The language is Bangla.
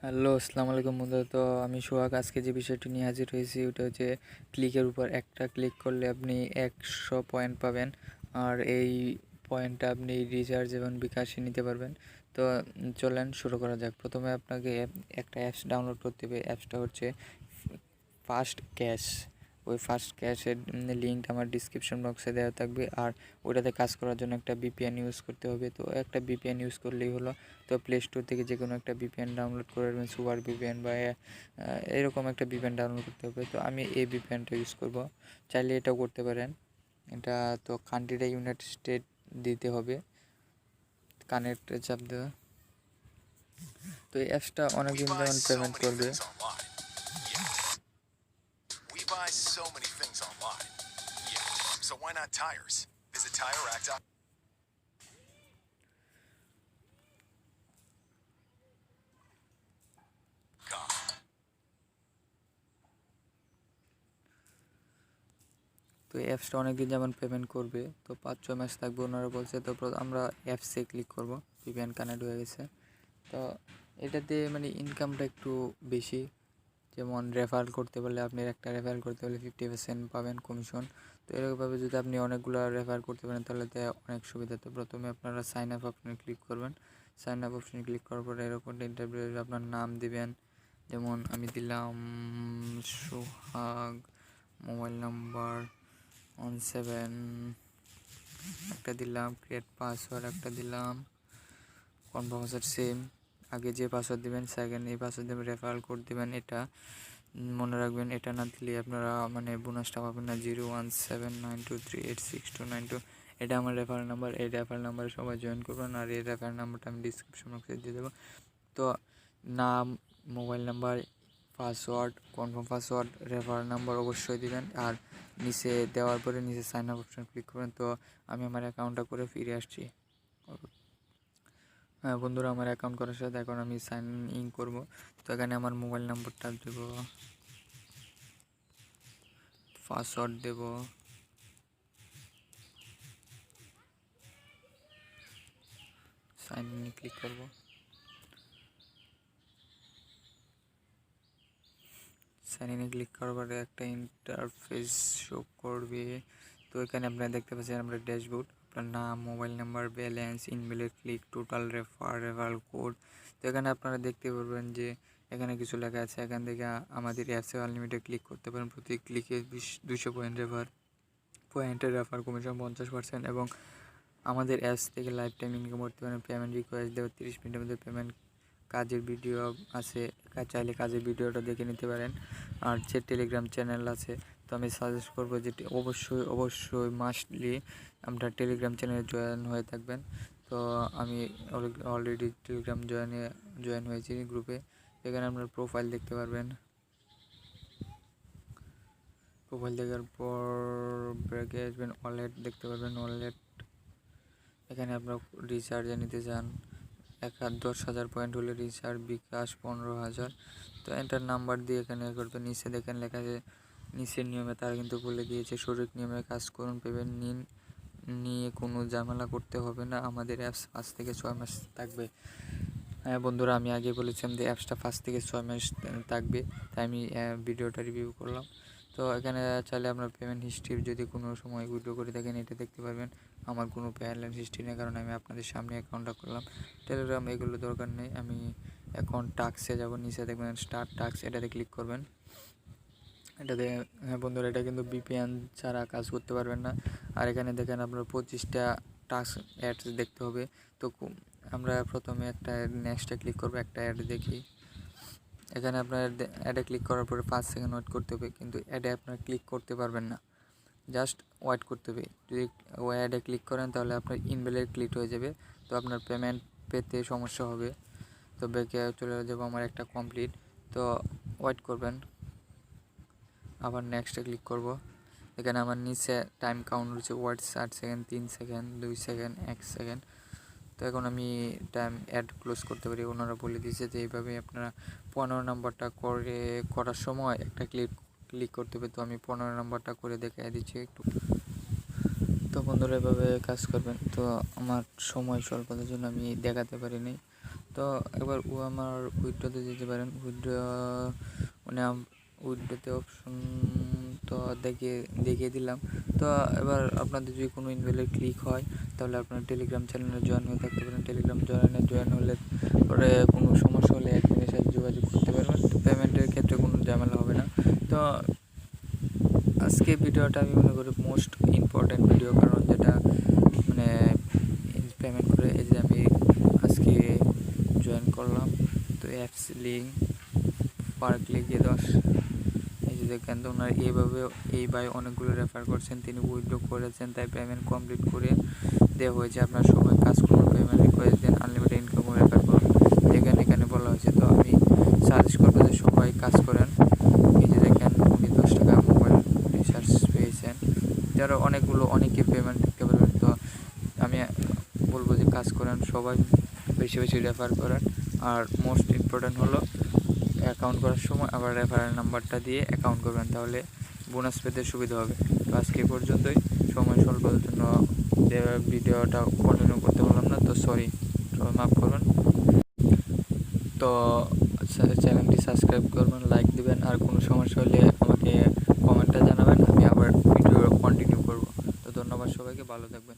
হ্যালো, আসসালামু আলাইকুম বন্ধুরা। তো আমি সোহাগ আজকে যে বিষয়টি নিয়ে হাজির হয়েছি ওটা হচ্ছে ক্লিকের উপর একটা ক্লিক করলে আপনি 100 পয়েন্ট পাবেন। আর এই পয়েন্টটা আপনি রিচার্জ এবং বিকাশে নিতে পারবেন। তো চলেন শুরু করা যাক। প্রথমে আপনাকে একটা অ্যাপস ডাউনলোড করতে হবে। অ্যাপসটা হচ্ছে ফাস্ট ক্যাশ। ওই ফাস্ট ক্যাশের লিঙ্কটা আমার ডিসক্রিপশন বক্সে দেওয়া থাকবে। আর ওটাতে কাজ করার জন্য একটা ভিপিএন ইউজ করতে হবে। তো একটা ভিপিএন ইউজ করলেই হলো। তো প্লে স্টোর থেকে যে কোনো একটা ভিপিএন ডাউনলোড করে নেবেন, সুপার ভিপিএন বা এরকম একটা ভিপিএন ডাউনলোড করতে হবে। তো আমি এই ভিপিএনটা ইউজ করব, চাইলে এটাও করতে পারেন। এটা তো কান্ট্রিটা ইউনাইটেড স্টেট দিতে হবে, কানেক্ট চাপ দেওয়া। তো এই অ্যাপসটা অনেকদিন যেমন পেমেন্ট করবে। Buy so many things online. Yeah. So why not tires? Visit TireRack.com. তো এই অ্যাপসটা অনেকদিন যেমন পেমেন্ট করবে, তো 5-6 মাস থাকবে ওনারা বলছে। তো আমরা অ্যাপসে ক্লিক করব, ভিপিএন কানেক্ট হয়ে গেছে। তো এটাতে মানে ইনকামটা একটু বেশি। যেমন রেফারেল করতে পারলে আপনি একটা রেফারেল করতে পারলে 50% পাবেন কমিশন। তো এরকমভাবে যদি আপনি অনেকগুলো রেফার করতে পারেন তাহলে তো অনেক সুবিধা। তো প্রথমে আপনারা সাইন আপ অপশনে ক্লিক করবেন। সাইন আপ অপশনে ক্লিক করার পরে এরকম ইন্টারভিউ আপনার নাম দিবেন। যেমন আমি দিলাম সোহাগ, মোবাইল নাম্বার 17, একটা দিলাম ক্রিয়েট পাসওয়ার্ড, একটা দিলাম কনফার্ম পাসওয়ার্ড সেম। আগে যে পাসওয়ার্ড দেবেন সেকেন্ড এই পাসওয়ার্ড দেবেন, রেফারেল কোড দেবেন। এটা মনে রাখবেন, এটা না দিলে আপনারা মানে বোনাসটা পাবেন না। 017923869292, এটা আমার রেফারেল নাম্বার। এই রেফারেল নাম্বারে সবাই জয়েন করবেন। আর এই রেফারেল নাম্বারটা আমি ডিসক্রিপশন বক্সে দিয়ে দেবো। তো নাম, mobile number, password, confirm password, referral number অবশ্যই দিবেন। আর নিচে দেওয়ার পরে নিচে সাইন আপ অপশন ক্লিক করবেন। তো আমি আমার অ্যাকাউন্টটা করে ফিরে আসছি। হ্যাঁ বন্ধুরা, আমার অ্যাকাউন্ট করার সাথে এখন আমি সাইন ইন করবো। তো এখানে আমার মোবাইল নাম্বারটা দেবো, পাসওয়ার্ড দেব, সাইন ইনে ক্লিক করব। সাইন ইনে ক্লিক করার পরে একটা ইন্টারফেস শো করবে। তো এখানে আপনারা দেখতে পাচ্ছেন আমরা ড্যাশবোর্ড, আপনার নাম, mobile number, balance, invalid click, total referral code. তো এখানে আপনারা দেখতে পারবেন যে এখানে কিছু লেখা আছে। এখান থেকে আমাদের অ্যাপসে আনলিমিটেড ক্লিক করতে পারেন। প্রতি ক্লিকে 200 পয়েন্টের রেফার কমিশন 50%। এবং আমাদের অ্যাপস থেকে লাইফ টাইম ইনকাম করতে পারেন। পেমেন্ট রিকোয়েস্ট দেওয়ার 30 মিনিটের মধ্যে পেমেন্ট। কাজের ভিডিও আছে, চাইলে কাজের ভিডিওটা দেখে নিতে পারেন। আর যে টেলিগ্রাম চ্যানেল আছে, তো আমি সাজেস্ট করবো যে অবশ্যই মাস্টলি আপনার টেলিগ্রাম চ্যানেলে জয়েন হয়ে থাকবেন। তো আমি অলরেডি টেলিগ্রাম জয়েন হয়েছি গ্রুপে। এখানে আপনার প্রোফাইল দেখতে পারবেন। প্রোফাইল দেখার পর ব্রেকে আসবেন, ওয়ালেট দেখতে পারবেন। ওয়ালেট এখানে আপনার রিচার্জে নিতে চান 10,000 পয়েন্ট হলে রিচার্জ, বিকাশ 15,000। তো এন্টার নাম্বার দিয়ে এখানে করবেন। নিচে দেখেন লেখা আছে নিচের নিয়মে তারা কিন্তু বলে দিয়েছে, সঠিক নিয়মে কাজ করুন, পেমেন্ট নিয়ে কোনো ঝামেলা করতে হবে না। আমাদের অ্যাপস 5 থেকে 6 মাস থাকবে। হ্যাঁ বন্ধুরা, আমি আগে বলেছিলাম যে অ্যাপসটা 5 থেকে 6 মাস থাকবে, তাই আমি ভিডিওটা রিভিউ করলাম। তো এখানে চাইলে আপনার পেমেন্ট হিস্ট্রি যদি কোনো সময় উইথড্র করে থাকেন এটা দেখতে পারবেন। আমার কোনো পেমেন্ট হিস্ট্রি নেই, কারণ আমি আপনাদের সামনে অ্যাকাউন্টটা করলাম। টেলিগ্রাম এগুলো দরকার নেই। আমি এখন টাস্কে যাব, নিচে দেখবেন স্টার্ট টাস্ক, এটাতে ক্লিক করবেন। এটাতে হ্যাঁ বন্ধুরা, এটা কিন্তু ভিপিএন ছাড়া কাজ করতে পারবেন না। আর এখানে দেখেন আপনার 25টা টাস্ক অ্যাডস দেখতে হবে। তো আমরা প্রথমে একটা নেক্সটে ক্লিক করবো, একটা অ্যাড দেখি। এখানে আপনার অ্যাডে ক্লিক করার পরে 5 সেকেন্ড ওয়েট করতে হবে, কিন্তু অ্যাডে আপনার ক্লিক করতে পারবেন না, জাস্ট ওয়েট করতে হবে। যদি অ্যাডে ক্লিক করেন তাহলে আপনার ইনভ্যালিড ক্লিক হয়ে যাবে। তো আপনার পেমেন্ট পেতে সমস্যা হবে। তো ব্যাকে চলে যাবো, আমার একটা কমপ্লিট। তো ওয়েট করবেন, আবার নেক্সটে ক্লিক করব। এখানে আমার নিচে টাইম কাউন্ট রয়েছে, ওয়াট 60 সেকেন্ড, 3 সেকেন্ড, 2 সেকেন্ড, 1 সেকেন্ড। তো এখন আমি টাইম অ্যাড ক্লোজ করতে পারি। ওনারা বলে দিয়েছে যে এইভাবে আপনারা 15 নাম্বারটা করার সময় একটা ক্লিক করতে হবে। তো আমি 15 নাম্বারটা করে দেখাই দিচ্ছি একটু। তো বন্ধুরা এভাবে কাজ করবেন। তো আমার সময় স্বল্পতার জন্য আমি দেখাতে পারিনি। তো এবার আমার উইথড্রতে যেতে পারেন। মানে উইথড্রতে অপশন তো দেখিয়ে দিলাম। তো এবার আপনাদের যদি কোনো ইনভ্যালিড ক্লিক হয় তাহলে আপনার টেলিগ্রাম চ্যানেলে জয়েন হয়ে থাকতে পারেন। টেলিগ্রাম জয়েন হলে পরে কোনো সমস্যা হলে অ্যাডমিনের সাথে যোগাযোগ করতে পারবেন। তো পেমেন্টের ক্ষেত্রে কোনো ঝামেলা হবে না। তো আজকে ভিডিওটা আমি মনে করি মোস্ট ইম্পর্ট্যান্ট ভিডিও, কারণ যেটা মানে পেমেন্ট করে এই যে আমি আজকে জয়েন করলাম। তো অ্যাপস লিঙ্ক পার ক্লিকে 10, এই যে দেখেন। তো ওনার এই ভাই অনেকগুলো রেফার করছেন, তিনি উইথড্র করেছেন, তাই পেমেন্ট কমপ্লিট করে দেওয়া হয়েছে। আপনার সবাই কাজ করুন, পেমেন্ট রিকোয়েস্ট দেন, আনলিমিটেড ইনকাম রেফার করুন, এখানে বলা হয়েছে। তো আমি সাজেস্ট করবো যে সবাই কাজ করেন। এই যে দেখেন উনি 10 টাকা মোবাইল রিচার্জ পেয়েছেন। যারা অনেকে পেমেন্ট দিতে পারবেন। তো আমি বলবো যে কাজ করেন, সবাই বেশি বেশি রেফার করেন। আর মোস্ট ইম্পর্ট্যান্ট হলো অ্যাকাউন্ট করার সময় আবার রেফারেল নাম্বারটা দিয়ে অ্যাকাউন্ট করবেন, তাহলে বোনাস পেতে সুবিধা হবে। তো আজকে পর্যন্তই, সময় স্বল্পতার জন্য ভিডিওটা কন্টিনিউ করতে পারলাম না, তো সরি, মাফ করবেন। তো চ্যানেলটি সাবস্ক্রাইব করবেন, লাইক দিবেন, আর কোনো সমস্যা হলে আমাকে কমেন্টে জানাবেন, আমি আবার ভিডিও কন্টিনিউ করব। তো ধন্যবাদ সবাইকে, ভালো থাকবেন।